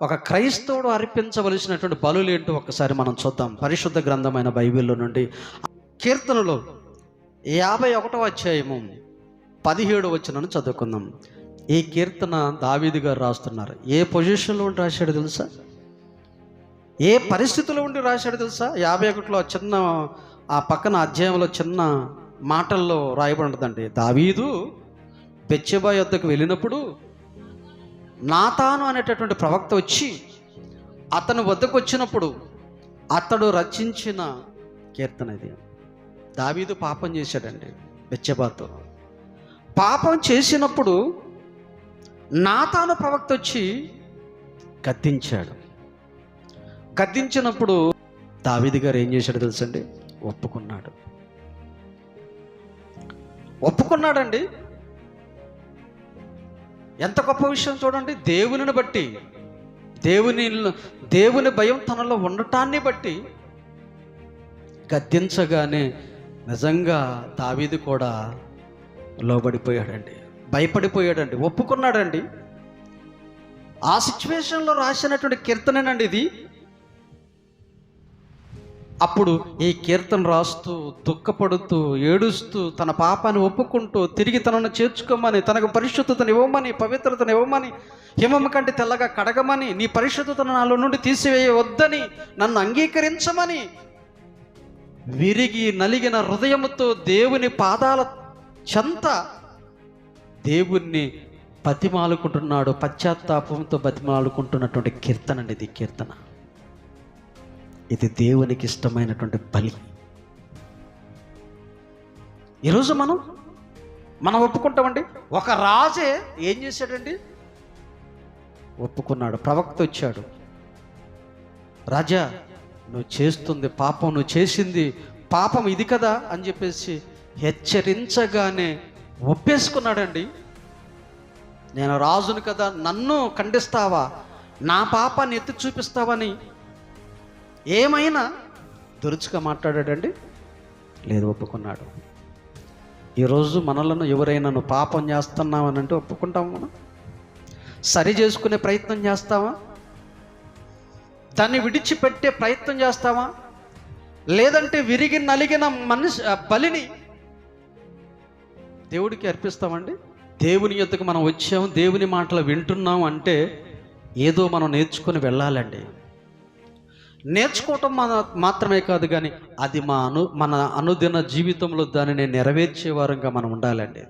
ఒక క్రైస్తవుడు అర్పించవలసినటువంటి బలులు ఏంటో ఒక్కసారి మనం చూద్దాం. పరిశుద్ధ గ్రంథమైన బైబిల్లో నుండి కీర్తనలో 51వ అధ్యాయము 17వ వచనాన్ని చదువుకుందాం. ఈ కీర్తన దావీదు గారు రాస్తున్నారు. ఏ పొజిషన్లో ఉండి రాశాడు తెలుసా? ఏ పరిస్థితిలో ఉండి రాశాడు తెలుసా? 51లో చిన్న ఆ పక్కన అధ్యాయంలో చిన్న మాటల్లో రాయబడి ఉంటుందండి. దావీదు బెత్షెబా యొద్దకు వెళ్ళినప్పుడు నాతాను అనేటటువంటి ప్రవక్త వచ్చి అతను వద్దకు వచ్చినప్పుడు అతడు రచించిన కీర్తన ఇది. దావీదు పాపం చేశాడండి బెత్షెబాతో. పాపం చేసినప్పుడు నాతాను ప్రవక్త వచ్చి గద్దించాడు. గద్దించినప్పుడు దావీదు గారు ఏం చేశాడు తెలుసండి? ఒప్పుకున్నాడండి. ఎంత గొప్ప విషయం చూడండి. దేవునిని బట్టి, దేవుని భయం తనలో ఉండటాన్ని బట్టి గద్దించగానే నిజంగా దావీదు కూడా లోబడిపోయాడండి, భయపడిపోయాడండి, ఒప్పుకున్నాడండి. ఆ సిచ్యువేషన్లో రాసినటువంటి కీర్తనేనండి ఇది. అప్పుడు ఈ కీర్తన రాస్తూ దుఃఖపడుతూ ఏడుస్తూ తన పాపాన్ని ఒప్పుకుంటూ తిరిగి తనను చేర్చుకోమని, తనకు పరిశుద్ధతను ఇవ్వమని, పవిత్రతను ఇవ్వమని, హిమము కంటే తెల్లగా కడగమని, నీ పరిశుద్ధతను నాలో నుండి తీసివేయవద్దని, నన్ను అంగీకరించమని విరిగి నలిగిన హృదయముతో దేవుని పాదాల చెంత దేవుణ్ణి బతిమాలుకుంటున్నాడు. పశ్చాత్తాపంతో బతిమాలుకుంటున్నటువంటి కీర్తన అండి ఇది. కీర్తన ఇది దేవునికి ఇష్టమైనటువంటి బలి. ఈరోజు మనం ఒప్పుకుంటామండి. ఒక రాజే ఏం చేశాడండి? ఒప్పుకున్నాడు. ప్రవక్త వచ్చాడు, రాజా నువ్వు చేస్తుంది పాపం, నువ్వు చేసింది పాపం ఇది కదా అని చెప్పేసి హెచ్చరించగానే ఒప్పేసుకున్నాడండి. నేను రాజును కదా, నన్ను ఖండిస్తావా, నా పాపాన్ని ఎత్తి చూపిస్తావని ఏమైనా దురుచుగా మాట్లాడాడండి? లేదు, ఒప్పుకున్నాడు. ఈరోజు మనలను ఎవరైనా నువ్వు పాపం చేస్తున్నావని అంటే ఒప్పుకుంటాము? మనం సరి చేసుకునే ప్రయత్నం చేస్తావా? దాన్ని విడిచిపెట్టే ప్రయత్నం చేస్తావా? లేదంటే విరిగి నలిగిన బలిని దేవుడికి అర్పిస్తామండి? దేవుని యొద్దకు మనం వచ్చాము, దేవుని మాటలు వింటున్నాం అంటే ఏదో మనం నేర్చుకొని వెళ్ళాలండి. నేర్చుకోవటం మాత్రమే కాదు, కానీ అది మన అనుదిన జీవితంలో దానిని నెరవేర్చే వారంగా మనం ఉండాలండి.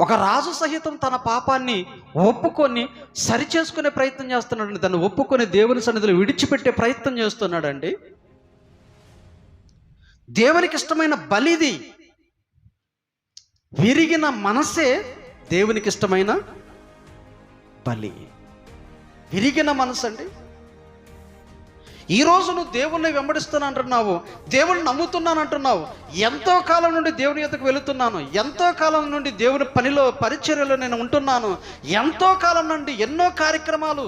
ఒక రాజు సహితం తన పాపాన్ని ఒప్పుకొని సరి చేసుకునే ప్రయత్నం చేస్తున్నాడండి. దాన్ని ఒప్పుకొని దేవుని సన్నిధిలో విడిచిపెట్టే ప్రయత్నం చేస్తున్నాడండి. దేవునికి ఇష్టమైన బలిది. విరిగిన మనసే దేవునికి ఇష్టమైన బలి. విరిగిన మనసు అండి. ఈరోజు నువ్వు దేవుణ్ణి వెంబడిస్తాను అంటున్నావు, దేవుణ్ణి నమ్ముతున్నాను అంటున్నావు. ఎంతో కాలం నుండి దేవుని యొద్దకు వెళుతున్నాను, ఎంతో కాలం నుండి దేవుని పనిలో పరిచర్యలో నేను ఉంటున్నాను, ఎంతో కాలం నుండి ఎన్నో కార్యక్రమాలు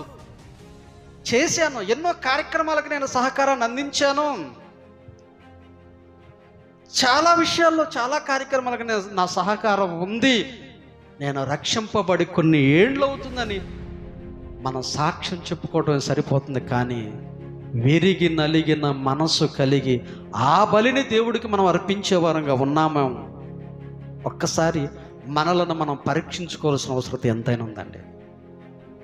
చేశాను, ఎన్నో కార్యక్రమాలకు నేను సహకారాన్ని అందించాను, చాలా విషయాల్లో చాలా కార్యక్రమాలకు నా సహకారం ఉంది, నేను రక్షింపబడి కొన్ని ఏళ్ళు అవుతుందని మనం సాక్ష్యం చెప్పుకోవడం సరిపోతుంది. కానీ విరిగి నలిగిన మనసు కలిగి ఆ బలిని దేవుడికి మనం అర్పించే వారంగా ఉన్నామేమో ఒక్కసారి మనలను మనం పరీక్షించుకోవాల్సిన అవసరం ఎంతైనా ఉందండి.